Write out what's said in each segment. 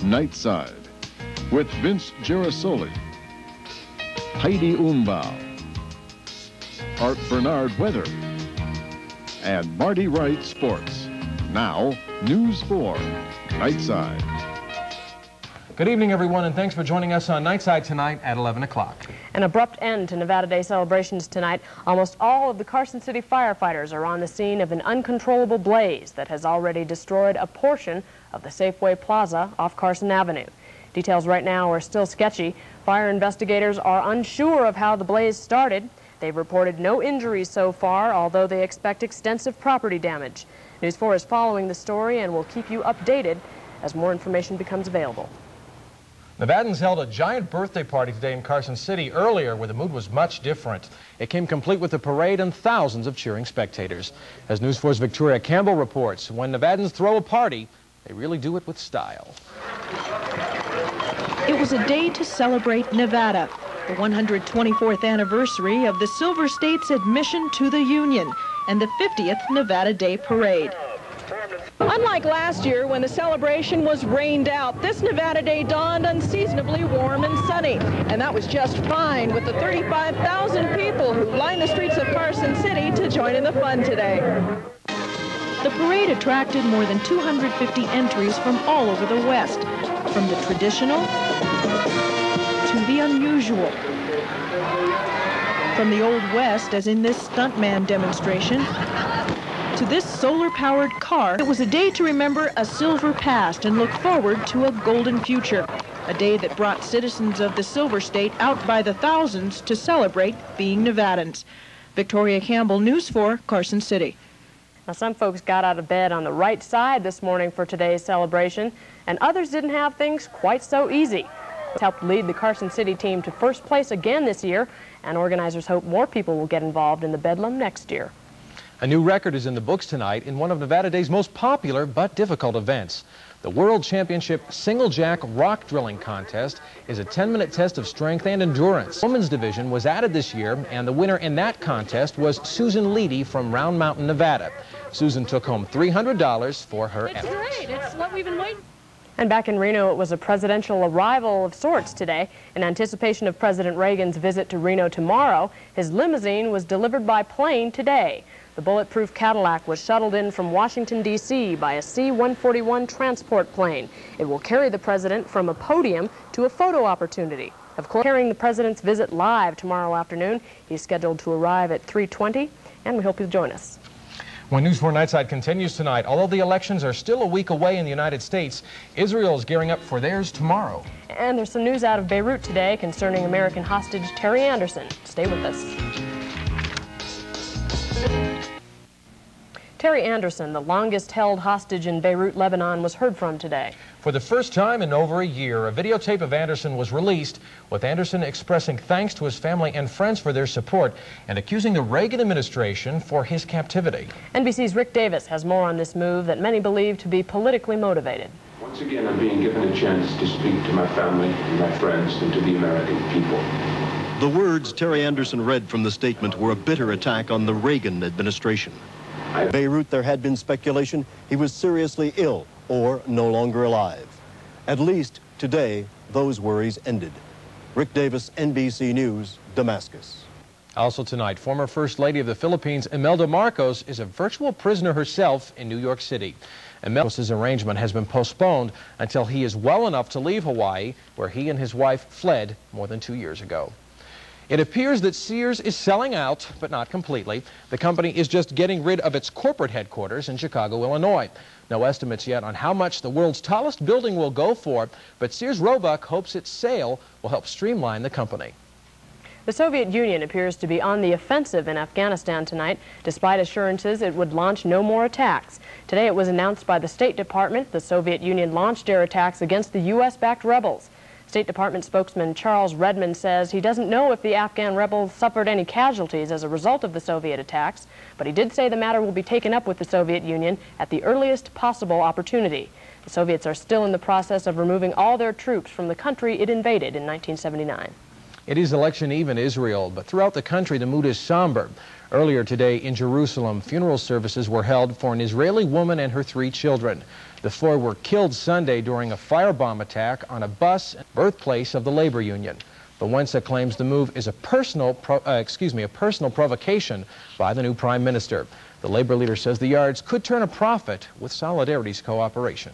Nightside, with Vince Girasoli, Heidi Umbau, Art Bernard Weather, and Marty Wright Sports. Now, News 4, Nightside. Good evening, everyone, and thanks for joining us on Nightside tonight at 11 o'clock. An abrupt end to Nevada Day celebrations tonight. Almost all of the Carson City firefighters are on the scene of an uncontrollable blaze that has already destroyed a portion of the Safeway Plaza off Carson Avenue. Details right now are still sketchy. Fire investigators are unsure of how the blaze started. They've reported no injuries so far, although they expect extensive property damage. News 4 is following the story and will keep you updated as more information becomes available. Nevadans held a giant birthday party today in Carson City earlier where the mood was much different. It came complete with a parade and thousands of cheering spectators. As News 4's Victoria Campbell reports, when Nevadans throw a party, they really do it with style. It was a day to celebrate Nevada, the 124th anniversary of the Silver State's admission to the Union and the 50th Nevada Day Parade. Unlike last year when the celebration was rained out, this Nevada Day dawned unseasonably warm and sunny. And that was just fine with the 35,000 people who lined the streets of Carson City to join in the fun today. The parade attracted more than 250 entries from all over the West, from the traditional to the unusual. From the Old West, as in this stuntman demonstration, to this solar-powered car. It was a day to remember a silver past and look forward to a golden future. A day that brought citizens of the Silver State out by the thousands to celebrate being Nevadans. Victoria Campbell, News 4, Carson City. Now, some folks got out of bed on the right side this morning for today's celebration, and others didn't have things quite so easy. It's helped lead the Carson City team to first place again this year, and organizers hope more people will get involved in the Bedlam next year. A new record is in the books tonight in one of Nevada Day's most popular but difficult events. The World Championship Single Jack Rock Drilling Contest is a 10-minute test of strength and endurance. The women's division was added this year, and the winner in that contest was Susan Leedy from Round Mountain, Nevada. Susan took home $300 for her efforts. It's great. It's what we've been waiting. And back in Reno, it was a presidential arrival of sorts today. In anticipation of President Reagan's visit to Reno tomorrow, his limousine was delivered by plane today. The bulletproof Cadillac was shuttled in from Washington, D.C. by a C-141 transport plane. It will carry the president from a podium to a photo opportunity. Of course, carrying the president's visit live tomorrow afternoon. He's scheduled to arrive at 3:20, and we hope you'll join us. When News 4 Nightside continues tonight, although the elections are still a week away in the United States, Israel is gearing up for theirs tomorrow. And there's some news out of Beirut today concerning American hostage Terry Anderson. Stay with us. Terry Anderson, the longest-held hostage in Beirut, Lebanon, was heard from today. For the first time in over a year, a videotape of Anderson was released, with Anderson expressing thanks to his family and friends for their support and accusing the Reagan administration for his captivity. NBC's Rick Davis has more on this move that many believe to be politically motivated. Once again, I'm being given a chance to speak to my family and my friends and to the American people. The words Terry Anderson read from the statement were a bitter attack on the Reagan administration. In Beirut, there had been speculation he was seriously ill or no longer alive. At least today, those worries ended. Rick Davis, NBC News, Damascus. Also tonight, former First Lady of the Philippines, Imelda Marcos, is a virtual prisoner herself in New York City. Imelda's arrangement has been postponed until he is well enough to leave Hawaii, where he and his wife fled more than 2 years ago. It appears that Sears is selling out, but not completely. The company is just getting rid of its corporate headquarters in Chicago, Illinois. No estimates yet on how much the world's tallest building will go for, but Sears Roebuck hopes its sale will help streamline the company. The Soviet Union appears to be on the offensive in Afghanistan tonight, despite assurances it would launch no more attacks. Today it was announced by the State Department the Soviet Union launched air attacks against the U.S.-backed rebels. State Department spokesman Charles Redmond says he doesn't know if the Afghan rebels suffered any casualties as a result of the Soviet attacks, but he did say the matter will be taken up with the Soviet Union at the earliest possible opportunity. The Soviets are still in the process of removing all their troops from the country it invaded in 1979. It is election eve in Israel, but throughout the country the mood is somber. Earlier today in Jerusalem, funeral services were held for an Israeli woman and her 3 children. The 4 were killed Sunday during a firebomb attack on a bus, birthplace of the labor union. The Wensa claims the move is a personal provocation by the new prime minister. The labor leader says the yards could turn a profit with Solidarity's cooperation.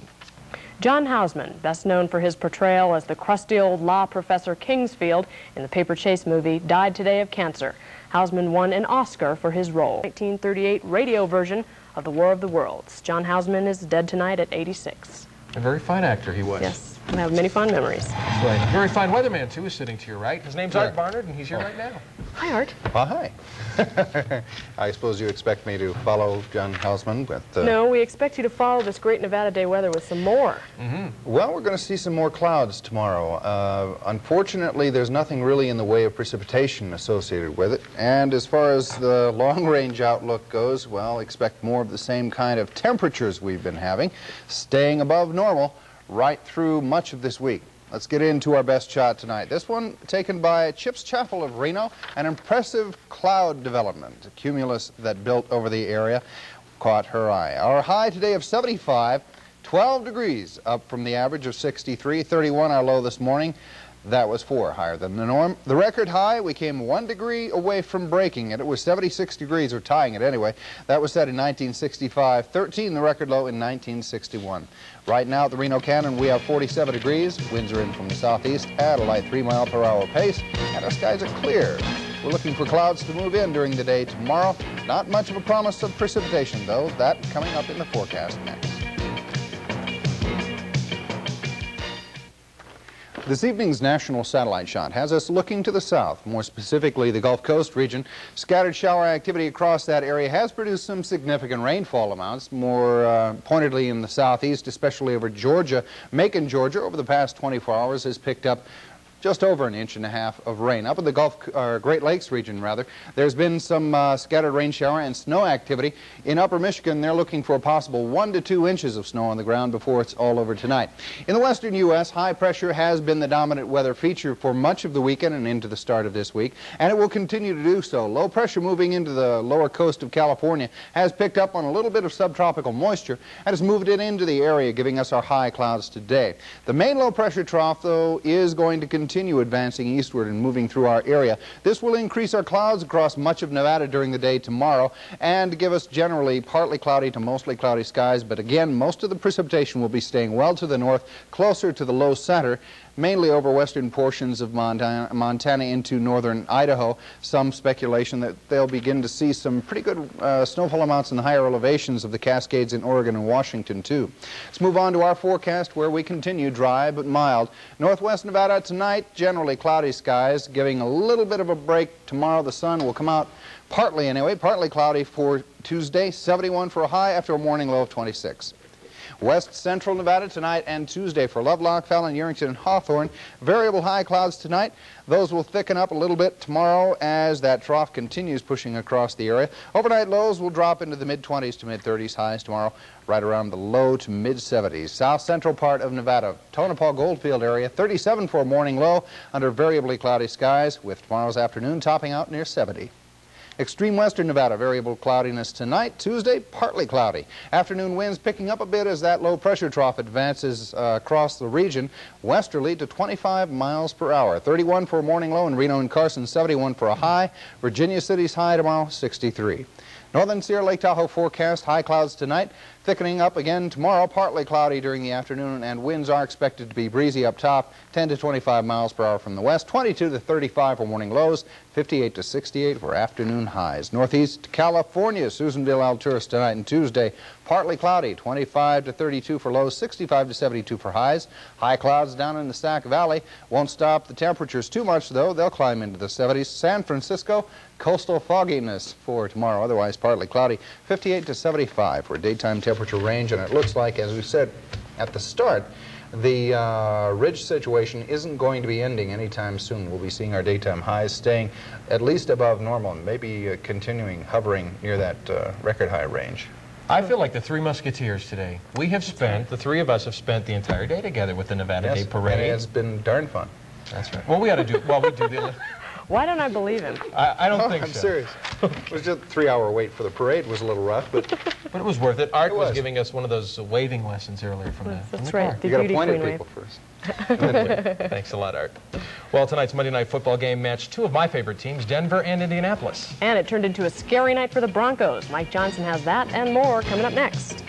John Houseman, best known for his portrayal as the crusty old law professor Kingsfield in the Paper Chase movie, died today of cancer. Houseman won an Oscar for his role. 1938 radio version of The War of the Worlds. John Houseman is dead tonight at 86. A very fine actor he was. Yes. I have many fond memories. That's right. A very fine weatherman, too, is sitting to your right. His name's Art Barnard, and he's here right now. Hi, Art. Well, hi. I suppose you expect me to follow John Houseman with... No, we expect you to follow this great Nevada Day weather with some more. Well, we're going to see some more clouds tomorrow. Unfortunately, there's nothing really in the way of precipitation associated with it. And as far as the long-range outlook goes, well, expect more of the same kind of temperatures we've been having, staying above normal right through much of this week. Let's get into our best shot tonight. This one taken by Chips Chapel of Reno. An impressive cloud development, a cumulus that built over the area, caught her eye. Our high today of 75, 12 degrees up from the average of 63, 31 our low this morning. That was 4 higher than the norm. The record high, we came 1 degree away from breaking it. It was 76 degrees, or tying it anyway. That was set in 1965. 13, the record low, in 1961. Right now at the Reno Canyon, we have 47 degrees. Winds are in from the southeast at a light 3-mile-per-hour pace, and our skies are clear. We're looking for clouds to move in during the day tomorrow. Not much of a promise of precipitation, though. That coming up in the forecast next. This evening's national satellite shot has us looking to the south, more specifically the Gulf Coast region. Scattered shower activity across that area has produced some significant rainfall amounts, more pointedly in the southeast, especially over Georgia. Macon, Georgia, over the past 24 hours has picked up just over 1.5 inches of rain. Up in the Great Lakes region, rather, there's been some scattered rain shower and snow activity. In upper Michigan, they're looking for a possible 1 to 2 inches of snow on the ground before it's all over tonight. In the western U.S., high pressure has been the dominant weather feature for much of the weekend and into the start of this week, and it will continue to do so. Low pressure moving into the lower coast of California has picked up on a little bit of subtropical moisture and has moved it into the area, giving us our high clouds today. The main low pressure trough, though, is going to continue advancing eastward and moving through our area. This will increase our clouds across much of Nevada during the day tomorrow and give us generally partly cloudy to mostly cloudy skies, but again, most of the precipitation will be staying well to the north, closer to the low center, mainly over western portions of Montana into northern Idaho. Some speculation that they'll begin to see some pretty good snowfall amounts in the higher elevations of the Cascades in Oregon and Washington, too. Let's move on to our forecast, where we continue dry but mild. Northwest Nevada tonight, generally cloudy skies, giving a little bit of a break. Tomorrow the sun will come out partly anyway, partly cloudy for Tuesday, 71 for a high after a morning low of 26. West Central Nevada tonight and Tuesday for Lovelock, Fallon, Yerington, and Hawthorne. Variable high clouds tonight. Those will thicken up a little bit tomorrow as that trough continues pushing across the area. Overnight lows will drop into the mid-20s to mid-30s. Highs tomorrow right around the low to mid-70s. South central part of Nevada, Tonopah Goldfield area, 37 for a morning low under variably cloudy skies, with tomorrow's afternoon topping out near 70. Extreme western Nevada, variable cloudiness tonight. Tuesday, partly cloudy. Afternoon winds picking up a bit as that low pressure trough advances across the region, westerly to 25 miles per hour. 31 for a morning low in Reno and Carson, 71 for a high. Virginia City's high tomorrow, 63. Northern Sierra Lake Tahoe forecast, high clouds tonight, thickening up again tomorrow, partly cloudy during the afternoon, and winds are expected to be breezy up top, 10 to 25 miles per hour from the west, 22 to 35 for morning lows, 58 to 68 for afternoon highs. Northeast California, Susanville, Alturas tonight and Tuesday, partly cloudy, 25 to 32 for lows, 65 to 72 for highs. High clouds down in the Sac Valley. Won't stop the temperatures too much, though. They'll climb into the 70s. San Francisco, coastal fogginess for tomorrow, otherwise partly cloudy, 58 to 75 for a daytime temperature range. And it looks like, as we said at the start, the ridge situation isn't going to be ending anytime soon. We'll be seeing our daytime highs staying at least above normal and maybe continuing hovering near that record high range. I feel like the Three Musketeers today. We have spent, the three of us have spent the entire day together with the Nevada Day Parade. And it's been darn fun. That's right. Well, we ought to do, well, we do the... Why don't I believe him? I don't think so. I'm serious. It was just a 3-hour wait for the parade. Was a little rough, but it was worth it. Art was giving us one of those waving lessons earlier from That's the right. car. You got to point at people first. Thanks a lot, Art. Well, tonight's Monday Night Football game matched two of my favorite teams, Denver and Indianapolis. And it turned into a scary night for the Broncos. Mike Johnson has that and more coming up next.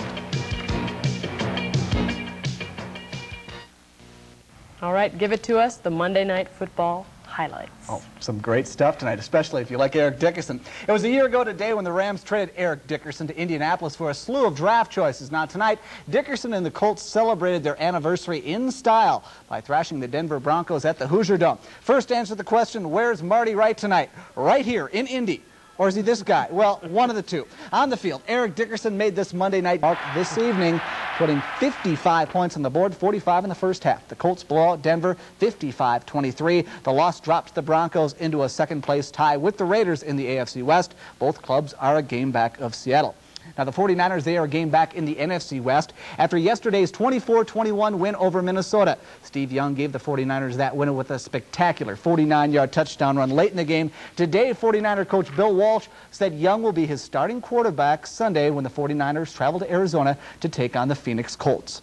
All right, give it to us, the Monday Night Football highlights. Oh, some great stuff tonight, especially if you like Eric Dickerson. It was a year ago today when the Rams traded Eric Dickerson to Indianapolis for a slew of draft choices. Now tonight, Dickerson and the Colts celebrated their anniversary in style by thrashing the Denver Broncos at the Hoosier Dome. First, answer the question, where's Marty Wright tonight? Right here in Indy. Or is he this guy? Well, one of the two. On the field, Eric Dickerson made this Monday night mark this evening, putting 55 points on the board, 45 in the first half. The Colts blow out Denver 55-23. The loss dropped the Broncos into a second-place tie with the Raiders in the AFC West. Both clubs are a game back of Seattle. Now, the 49ers, they are a game back in the NFC West after yesterday's 24-21 win over Minnesota. Steve Young gave the 49ers that win with a spectacular 49-yard touchdown run late in the game. Today, 49er coach Bill Walsh said Young will be his starting quarterback Sunday when the 49ers travel to Arizona to take on the Phoenix Colts.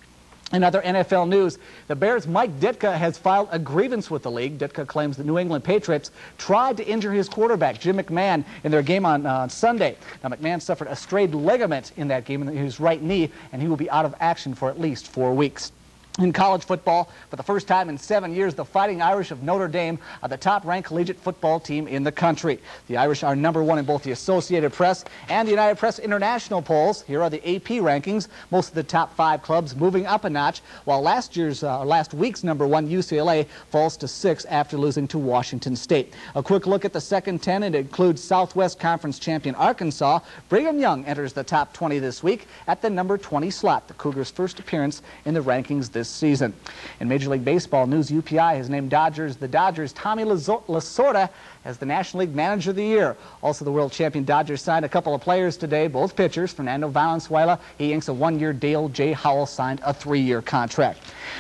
In other NFL news, the Bears' Mike Ditka has filed a grievance with the league. Ditka claims the New England Patriots tried to injure his quarterback, Jim McMahon, in their game on Sunday. Now, McMahon suffered a strayed ligament in that game in his right knee, and he will be out of action for at least 4 weeks. In college football, for the first time in 7 years, the Fighting Irish of Notre Dame are the top-ranked collegiate football team in the country. The Irish are #1 in both the Associated Press and the United Press International polls. Here are the AP rankings. Most of the top 5 clubs moving up a notch, while last week's #1 UCLA falls to 6 after losing to Washington State. A quick look at the second 10, and it includes Southwest Conference champion Arkansas. Brigham Young enters the top 20 this week at the #20 slot, the Cougars' first appearance in the rankings this season. In Major League Baseball news, UPI has named the Dodgers' Tommy Lasorda as the National League Manager of the Year. Also, the world champion Dodgers signed a couple of players today, both pitchers. Fernando Valenzuela, he inks a 1-year deal. Jay Howell signed a 3-year contract.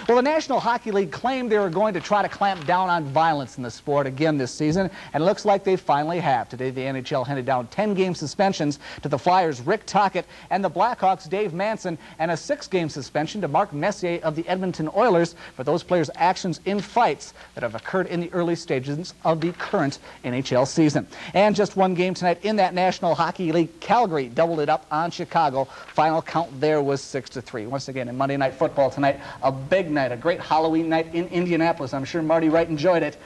Well, the National Hockey League claimed they were going to try to clamp down on violence in the sport again this season, and it looks like they finally have. Today, the NHL handed down 10-game suspensions to the Flyers' Rick Tocchet and the Blackhawks' Dave Manson, and a 6-game suspension to Mark Messier of the Edmonton Oilers for those players' actions in fights that have occurred in the early stages of the current NHL season. And just one game tonight in that National Hockey League. Calgary doubled it up on Chicago. Final count there was 6-3. Once again, in Monday Night Football tonight, a big night, a great Halloween night in Indianapolis. I'm sure Marty Wright enjoyed it.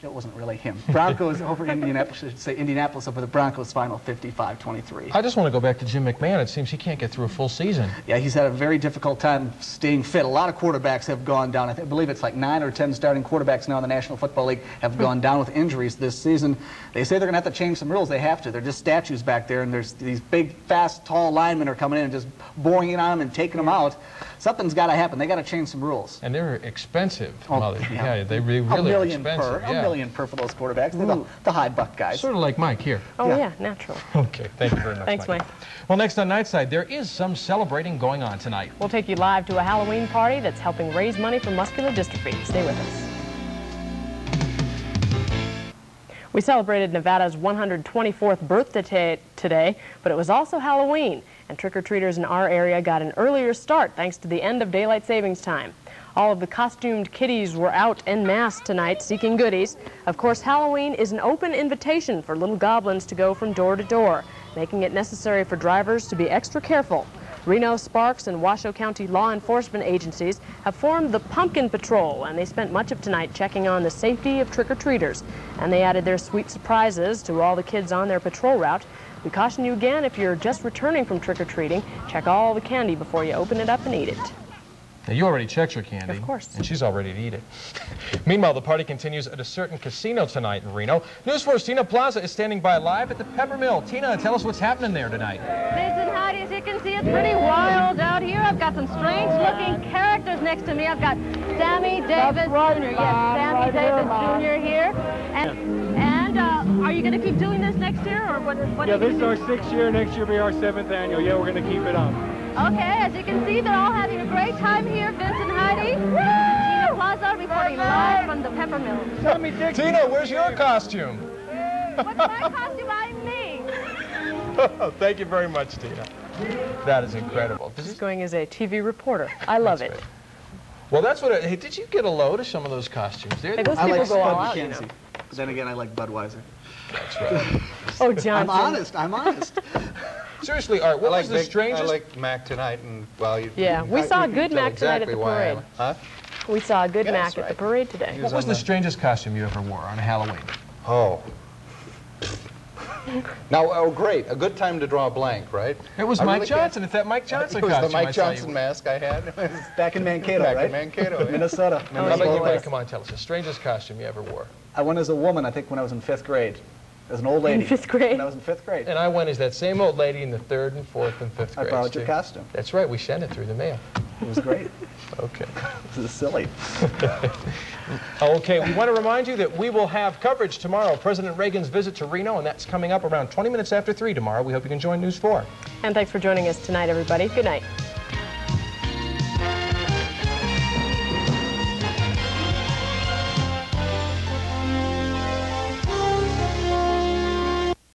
It wasn't really him. Broncos over Indianapolis, I should say Indianapolis over the Broncos, final 55-23. I just want to go back to Jim McMahon. It seems he can't get through a full season. Yeah, he's had a very difficult time staying fit. A lot of quarterbacks have gone down. I believe it's like 9 or 10 starting quarterbacks now in the National Football League have gone down with injuries this season. They say they're going to have to change some rules. They have to. They're just statues back there, and there's these big, fast, tall linemen are coming in and just boring in on them and taking them out. Something's got to happen. They got to change some rules. And they're expensive. Oh, yeah, they really are expensive. $1 million per for those quarterbacks. They're the high buck guys. Sort of like Mike here. Oh, yeah, natural. Okay, thank you very much, Thanks, Mike. Well, next on Nightside, there is some celebrating going on tonight. We'll take you live to a Halloween party that's helping raise money for muscular dystrophy. Stay with us. We celebrated Nevada's 124th birthday today, but it was also Halloween, and trick-or-treaters in our area got an earlier start thanks to the end of daylight savings time. All of the costumed kiddies were out en masse tonight seeking goodies. Of course, Halloween is an open invitation for little goblins to go from door to door, making it necessary for drivers to be extra careful. Reno, Sparks, and Washoe County law enforcement agencies have formed the Pumpkin Patrol, and they spent much of tonight checking on the safety of trick-or-treaters. And they added their sweet surprises to all the kids on their patrol route. We caution you again, if you're just returning from trick-or-treating, check all the candy before you open it up and eat it. Now, you already checked your candy. Of course. And she's all ready to eat it. Meanwhile, the party continues at a certain casino tonight in Reno. News4's Tina Plaza is standing by live at the Pepper Mill. Tina, tell us what's happening there tonight. Listen, Heidi, as you can see, it's pretty wild out here. I've got some strange-looking characters next to me. I've got Sammy Davis Jr. Yes, Sammy Davis Jr. here. And are you going to keep doing this next year, or what? Yeah, this is our 6th year. Next year will be our 7th annual. Yeah, we're going to keep it up. Okay, as you can see, they're all having a great time here. Vince and Heidi. Tina Plaza reporting live from the Pepper Mill. Tina, where's your costume? What's my costume? I'm me. Thank you very much, Tina. That is incredible. She's going as a TV reporter. I love it. Right. Well, that's what. Hey, did you get a load of some of those costumes? Hey, those people go all out, you know. But then again, I like Budweiser. That's right. Oh, Johnson. I'm honest. Seriously, Art, what was the strangest? I like Mac tonight, and well, yeah, we saw a good Mac tonight at the parade. Huh? We saw a good Mac at the parade today. What was the strangest costume you ever wore on Halloween? Oh. Now, oh, great. A good time to draw a blank, right? It was Mike Johnson. It's that Mike Johnson costume. It was the Mike Johnson mask I had. Back in Mankato, right? Back in Mankato, yeah. Minnesota. How about you, buddy? Come on, tell us. The strangest costume you ever wore? I went as a woman, I think, when I was in 5th grade. As an old lady. In 5th grade? When I was in 5th grade. And I went as that same old lady in the 3rd and 4th and 5th grades. I borrowed your costume. That's right. We sent it through the mail. It was great. Okay. This is silly. Okay, we want to remind you that we will have coverage tomorrow. President Reagan's visit to Reno, and that's coming up around 20 minutes after 3 tomorrow. We hope you can join News 4. And thanks for joining us tonight, everybody. Good night.